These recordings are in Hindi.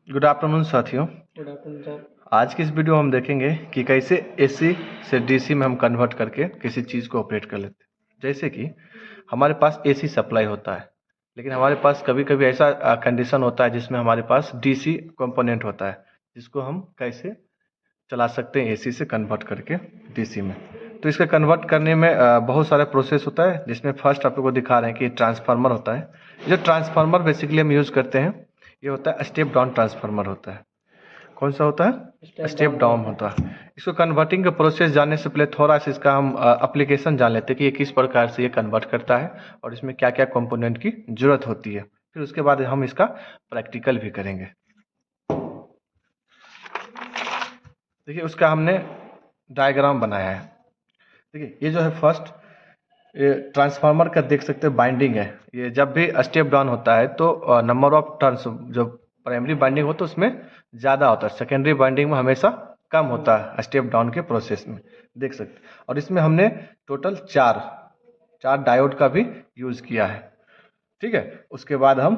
गुड आफ्टरनून साथियों। Good afternoon sir. आज की इस वीडियो में हम देखेंगे कि कैसे एसी से डीसी में हम कन्वर्ट करके किसी चीज़ को ऑपरेट कर लेते हैं। जैसे कि हमारे पास एसी सप्लाई होता है, लेकिन हमारे पास कभी कभी ऐसा कंडीशन होता है जिसमें हमारे पास डीसी कंपोनेंट होता है, जिसको हम कैसे चला सकते हैं एसी से कन्वर्ट करके डीसी में। तो इसका कन्वर्ट करने में बहुत सारा प्रोसेस होता है, जिसमें फर्स्ट आप लोग को दिखा रहे हैं कि ट्रांसफार्मर होता है। जो ट्रांसफार्मर बेसिकली हम यूज़ करते हैं, ये होता है स्टेप डाउन ट्रांसफार्मर होता है। कौन सा होता है? स्टेप डाउन होता है। इसको कन्वर्टिंग का प्रोसेस जानने से पहले थोड़ा सा इसका हम एप्लीकेशन जान लेते हैं कि ये किस प्रकार से ये कन्वर्ट करता है और इसमें क्या क्या कंपोनेंट की जरूरत होती है। फिर उसके बाद हम इसका प्रैक्टिकल भी करेंगे। देखिए, उसका हमने डायग्राम बनाया है। देखिए, ये जो है फर्स्ट ये ट्रांसफार्मर का देख सकते हैं बाइंडिंग है। ये जब भी स्टेप डाउन होता है तो नंबर ऑफ टर्न्स जो प्राइमरी बाइंडिंग होता है उसमें ज़्यादा होता है, सेकेंडरी बाइंडिंग में हमेशा कम होता है स्टेप डाउन के प्रोसेस में, देख सकते हैं। और इसमें हमने टोटल चार डायोड का भी यूज़ किया है। ठीक है, उसके बाद हम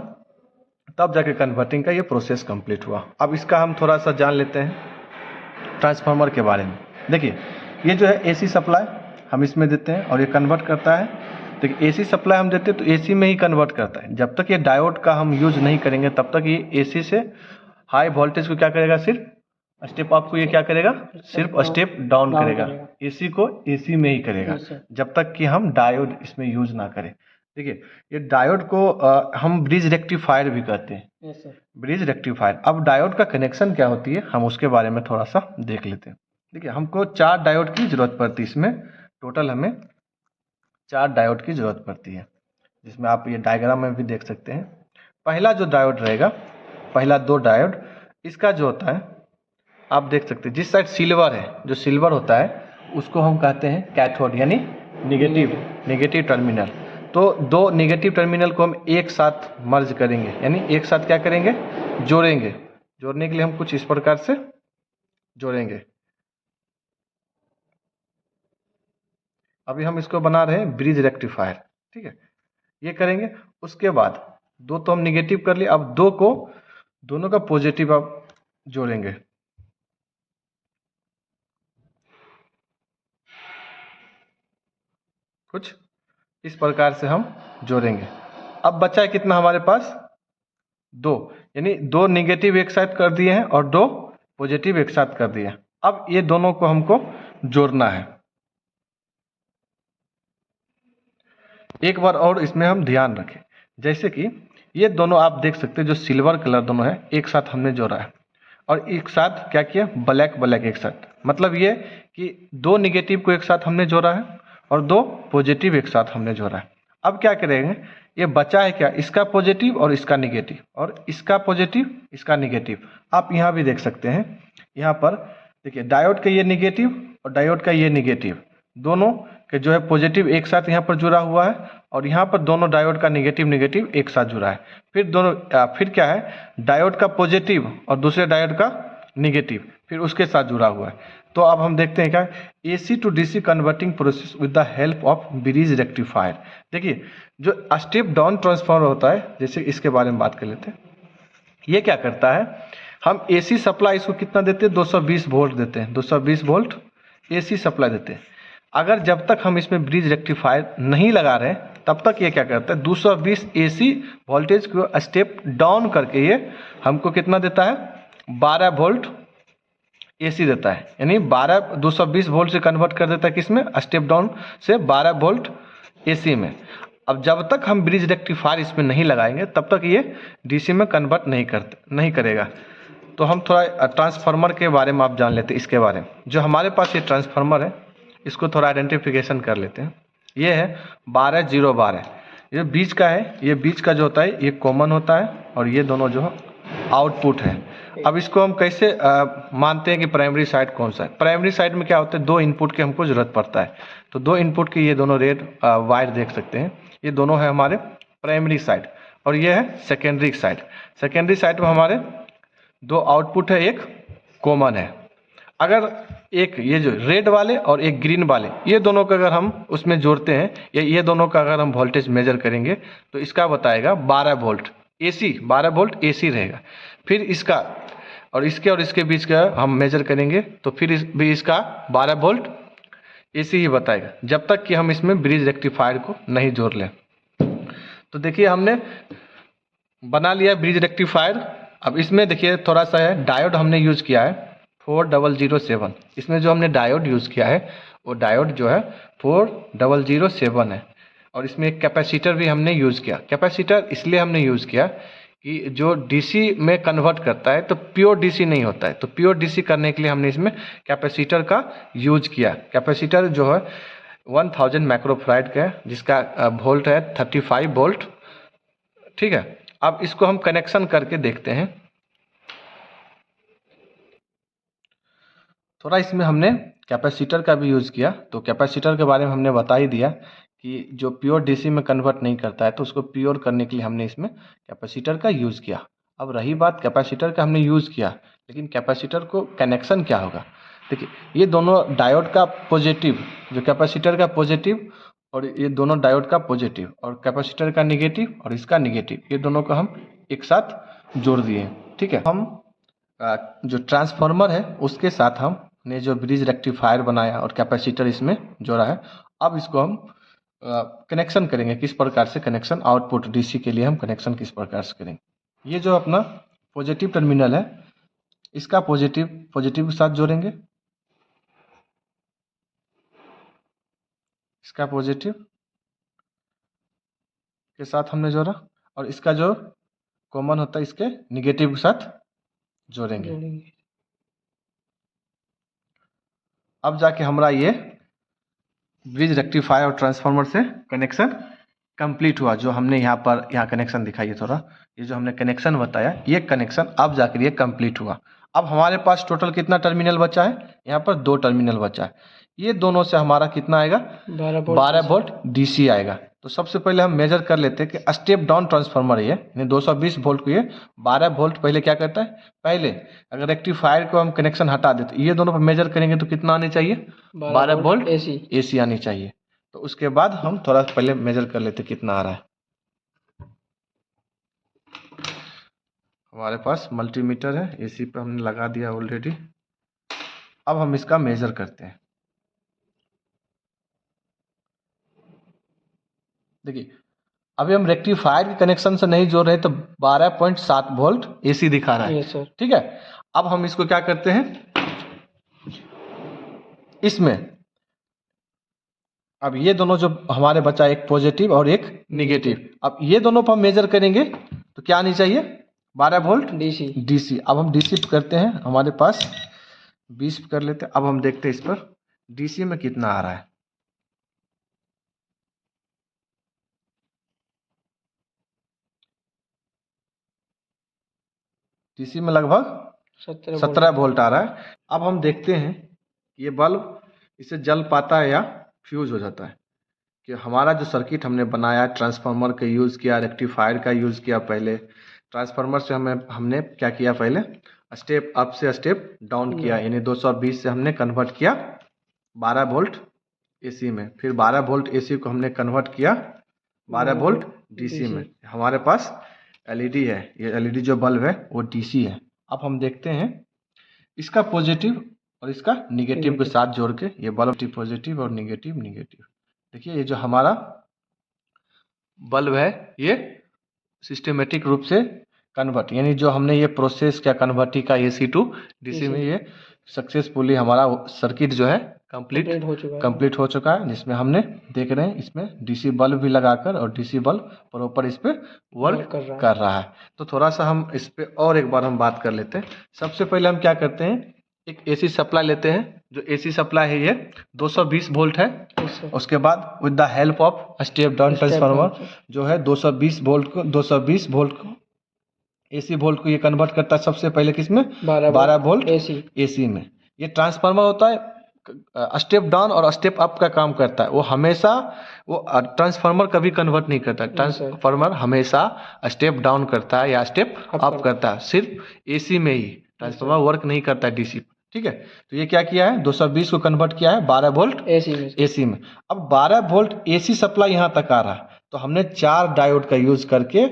तब जाके कन्वर्टिंग का ये प्रोसेस कंप्लीट हुआ। अब इसका हम थोड़ा सा जान लेते हैं ट्रांसफार्मर के बारे में। देखिए, ये जो है एसी सप्लाई हम इसमें देते हैं और ये कन्वर्ट करता है। देखिए, एसी सप्लाई हम देते हैं तो एसी में ही कन्वर्ट करता है। जब तक ये डायोड का हम यूज नहीं करेंगे तब तक ये एसी से हाई वोल्टेज को क्या करेगा, सिर्फ स्टेप अप को ये क्या करेगा, सिर्फ स्टेप डाउन करेगा। एसी को एसी में ही करेगा जब तक कि हम डायोड इसमें यूज ना करें। देखिए, ये डायोड को हम ब्रिज रेक्टिफायर भी कहते हैं। Bridge rectifier. अब डायोड का कनेक्शन क्या होती है, हम उसके बारे में थोड़ा सा देख लेते हैं। देखिए, हमको 4 डायोड की जरूरत पड़ती है। इसमें टोटल हमें 4 डायोड की जरूरत पड़ती है, जिसमें आप ये डायग्राम में भी देख सकते हैं। पहला जो डायोड रहेगा, पहला 2 डायोड, इसका जो होता है आप देख सकते हैं, जिस साइड सिल्वर है, जो सिल्वर होता है उसको हम कहते हैं कैथोड, यानी निगेटिव टर्मिनल। तो 2 निगेटिव टर्मिनल को हम एक साथ मर्ज करेंगे, यानी एक साथ क्या करेंगे, जोड़ेंगे। जोड़ने के लिए हम कुछ इस प्रकार से जोड़ेंगे। अभी हम इसको बना रहे हैं ब्रिज रेक्टिफायर। ठीक है, ये करेंगे। उसके बाद 2 तो हम निगेटिव कर लिए, अब 2 को दोनों का पॉजिटिव आप जोड़ेंगे। कुछ इस प्रकार से हम जोड़ेंगे। अब बचा है कितना हमारे पास, 2, यानी 2 निगेटिव एक साथ कर दिए हैं और 2 पॉजिटिव एक साथ कर दिए हैं। अब ये दोनों को हमको जोड़ना है। एक बार और इसमें हम ध्यान रखें, जैसे कि ये दोनों आप देख सकते हैं, जो सिल्वर कलर दोनों है एक साथ हमने जोड़ा है और एक साथ क्या किया, ब्लैक एक साथ। मतलब ये कि 2 निगेटिव को एक साथ हमने जोड़ा है और 2 पॉजिटिव एक साथ हमने जोड़ा है। अब क्या करेंगे, ये बचा है क्या, इसका पॉजिटिव और इसका निगेटिव, और इसका पॉजिटिव इसका निगेटिव। आप यहाँ भी देख सकते हैं, यहाँ पर देखिए डायोड का ये निगेटिव और डायोड का ये निगेटिव, दोनों के जो है पॉजिटिव एक साथ यहाँ पर जुड़ा हुआ है और यहाँ पर दोनों डायोड का निगेटिव एक साथ जुड़ा है। फिर क्या है, डायोड का पॉजिटिव और दूसरे डायोड का निगेटिव फिर उसके साथ जुड़ा हुआ है। तो अब हम देखते हैं क्या, AC to DC converting process with the help of bridge rectifier. देखिए, जो स्टेप डाउन ट्रांसफार्मर होता है, जैसे इसके बारे में बात कर लेते हैं। ये क्या करता है, हम एसी सप्लाई इसको कितना देते हैं, 220 वोल्ट देते हैं। 220 वोल्ट एसी सप्लाई देते हैं। अगर जब तक हम इसमें ब्रिज रेक्टिफायर नहीं लगा रहे हैं तब तक ये क्या करता है, 220 एसी वोल्टेज को स्टेप डाउन करके ये हमको कितना देता है, 12 वोल्ट एसी देता है। यानी 220 वोल्ट से कन्वर्ट कर देता है किसमें, स्टेप डाउन से 12 वोल्ट एसी में। अब जब तक हम ब्रिज रेक्टिफायर इसमें नहीं लगाएंगे तब तक ये डीसी में कन्वर्ट नहीं करेगा। तो हम थोड़ा ट्रांसफार्मर के बारे में आप जान लेते हैं। इसके बारे में, जो हमारे पास ये ट्रांसफार्मर है इसको थोड़ा आइडेंटिफिकेशन कर लेते हैं। ये है 12012, ये बीच का है। ये बीच का जो होता है ये कॉमन होता है और ये दोनों जो आउटपुट है। अब इसको हम कैसे मानते हैं कि प्राइमरी साइड कौन सा है। प्राइमरी साइड में क्या होता है, 2 इनपुट की हमको ज़रूरत पड़ता है। तो 2 इनपुट की ये दोनों रेड वायर देख सकते हैं, ये दोनों है हमारे प्राइमरी साइड और ये है सेकेंडरी साइड। सेकेंडरी साइड में हमारे 2 आउटपुट है, एक कॉमन है। अगर एक ये जो रेड वाले और एक ग्रीन वाले, ये दोनों का अगर हम उसमें जोड़ते हैं या ये दोनों का अगर हम वोल्टेज मेजर करेंगे तो इसका बताएगा 12 वोल्ट। AC 12 वोल्ट AC रहेगा। फिर इसका और इसके बीच का हम मेजर करेंगे तो फिर भी इसका 12 वोल्ट AC ही बताएगा, जब तक कि हम इसमें ब्रिज रेक्टिफायर को नहीं जोड़ लें। तो देखिए हमने बना लिया ब्रिज रेक्टिफायर। अब इसमें देखिए थोड़ा सा है, डायोड हमने यूज़ किया है 4007। इसमें जो हमने डायोड यूज़ किया है वो डायोड जो है 4007 है। और इसमें एक कैपेसिटर भी हमने यूज़ किया। कैपेसिटर इसलिए हमने यूज़ किया कि जो DC में कन्वर्ट करता है तो प्योर DC नहीं होता है, तो प्योर DC करने के लिए हमने इसमें कैपेसिटर का यूज किया। कैपेसिटर जो है 1000 माइक्रोफैराड का है, जिसका वोल्ट है 35 वोल्ट। ठीक है, अब इसको हम कनेक्शन करके देखते हैं। थोड़ा इसमें हमने कैपेसिटर का भी यूज़ किया, तो कैपेसिटर के बारे में हमने बता ही दिया कि जो प्योर DC में कन्वर्ट नहीं करता है तो उसको प्योर करने के लिए हमने इसमें कैपेसिटर का यूज़ किया। अब रही बात कैपेसिटर का हमने यूज़ किया, लेकिन कैपेसिटर को कनेक्शन क्या होगा। देखिए ये दोनों डायोड का पॉजिटिव, जो कैपेसिटर का पॉजिटिव और ये दोनों डायोड का पॉजिटिव और कैपेसिटर का निगेटिव और इसका निगेटिव, ये दोनों को हम एक साथ जोड़ दिए। ठीक है, हम जो ट्रांसफार्मर है उसके साथ हमने जो ब्रिज रेक्टिफायर बनाया और कैपेसिटर इसमें जोड़ा है, अब इसको हम कनेक्शन करेंगे। किस प्रकार से कनेक्शन, आउटपुट DC के लिए हम कनेक्शन किस प्रकार से करेंगे। ये जो अपना पॉजिटिव टर्मिनल है इसका पॉजिटिव के साथ जोड़ेंगे, इसका पॉजिटिव के साथ हमने जोड़ा और इसका जो कॉमन होता है इसके निगेटिव के साथ जोड़ेंगे। अब जाके हमारा ये ब्रिज रेक्टिफायर और ट्रांसफार्मर से कनेक्शन कंप्लीट हुआ। जो हमने यहाँ कनेक्शन दिखाई है थोड़ा, ये जो हमने कनेक्शन बताया ये कनेक्शन अब जाकर ये कंप्लीट हुआ। अब हमारे पास टोटल कितना टर्मिनल बचा है, यहाँ पर 2 टर्मिनल बचा है। ये दोनों से हमारा कितना आएगा, 12 वोल्ट DC आएगा। तो सबसे पहले हम मेजर कर लेते हैं कि स्टेप डाउन ट्रांसफार्मर ये 220 वोल्ट को ये 12 वोल्ट पहले क्या करता है। पहले अगर रेक्टिफायर को हम कनेक्शन हटा देते, ये दोनों पर मेजर करेंगे तो कितना आनी चाहिए, 12 वोल्ट AC आनी चाहिए। तो उसके बाद हम थोड़ा पहले मेजर कर लेते कितना आ रहा है। हमारे पास मल्टीमीटर है, AC पे हमने लगा दिया ऑलरेडी। अब हम इसका मेजर करते हैं। देखिए अभी हम रेक्टिफायर के कनेक्शन से नहीं जोड़ रहे तो 12.7 वोल्ट AC दिखा रहा है। ठीक है, अब हम इसको क्या करते हैं, इसमें अब ये दोनों जो हमारे बचा, एक पॉजिटिव और एक निगेटिव, अब ये दोनों पर हम मेजर करेंगे तो क्या आनी चाहिए, 12 वोल्ट DC। अब हम DC करते हैं, हमारे पास 20 कर लेते हैं। अब हम देखते हैं इस पर DC में कितना आ रहा है। DC में लगभग 17 वोल्ट आ रहा है। अब हम देखते हैं ये बल्ब इसे जल पाता है या फ्यूज हो जाता है। कि हमारा जो सर्किट हमने बनाया, ट्रांसफार्मर का यूज़ किया, रेक्टिफायर का यूज़ किया। पहले ट्रांसफार्मर से हमने क्या किया, पहले स्टेप अप से स्टेप डाउन किया, यानी 220 से हमने कन्वर्ट किया 12 वोल्ट AC में। फिर 12 वोल्ट AC को हमने कन्वर्ट किया 12 वोल्ट DC में। हमारे पास LED है, ये LED जो बल्ब है वो DC है। अब हम देखते हैं इसका पॉजिटिव और इसका निगेटिव के साथ जोड़ के ये बल्ब पॉजिटिव और निगेटिव। देखिए ये जो हमारा बल्ब है ये सिस्टमेटिक रूप से कन्वर्ट, यानी जो हमने ये प्रोसेस किया कन्वर्टी का AC टू DC में, ये सक्सेसफुली हमारा सर्किट जो है कंप्लीट हो चुका है। जिसमें हमने देख रहे हैं इसमें DC बल्ब भी लगाकर और DC बल्ब प्रॉपर इस पे वर्क कर रहा है। तो थोड़ा सा हम इस पे और एक बार हम बात कर लेते हैं। सबसे पहले हम क्या करते हैं, एक AC सप्लाई लेते हैं। जो AC सप्लाई है ये 220 वोल्ट है। उसके बाद with the help of step down transformer जो है 220 वोल्ट को AC वोल्ट को ये कन्वर्ट करता है सबसे पहले किसमें, 12 वोल्ट AC में। ये ट्रांसफार्मर होता है स्टेप डाउन और स्टेप अप का काम करता है। वो हमेशा ट्रांसफार्मर कभी कन्वर्ट नहीं करता, ट्रांसफार्मर हमेशा स्टेप डाउन करता है या स्टेप अप करता है। सिर्फ AC में ही ट्रांसफार्मर वर्क नहीं करता है DC। ठीक है, तो ये क्या किया है, 220 को कन्वर्ट किया है 12 वोल्ट AC में। अब 12 वोल्ट AC सप्लाई यहाँ तक आ रहा है, तो हमने 4 डायोड का यूज करके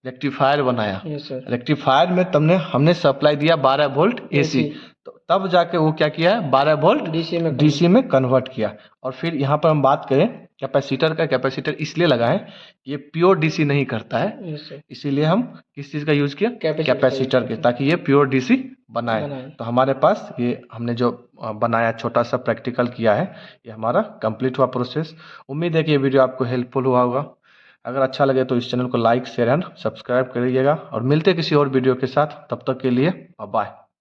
रेक्टिफायर बनाया, यस सर। रेक्टिफायर में तुमने हमने सप्लाई दिया 12 वोल्ट एसी, तो तब जाके वो क्या किया है 12 वोल्ट डीसी में कन्वर्ट किया। और फिर यहाँ पर हम बात करें कैपेसिटर का, कैपेसिटर इसलिए लगा है ये प्योर डीसी नहीं करता है, यस सर। इसीलिए हम किस चीज़ का यूज़ किया, कैपेसिटर के, का। ताकि ये प्योर डीसी बनाए। तो हमारे पास ये हमने जो बनाया छोटा सा प्रैक्टिकल किया है, ये हमारा कंप्लीट हुआ प्रोसेस। उम्मीद है कि ये वीडियो आपको हेल्पफुल हुआ होगा। अगर अच्छा लगे तो इस चैनल को लाइक शेयर एंड सब्सक्राइब करिएगा, और मिलते किसी और वीडियो के साथ, तब तक के लिए बाय।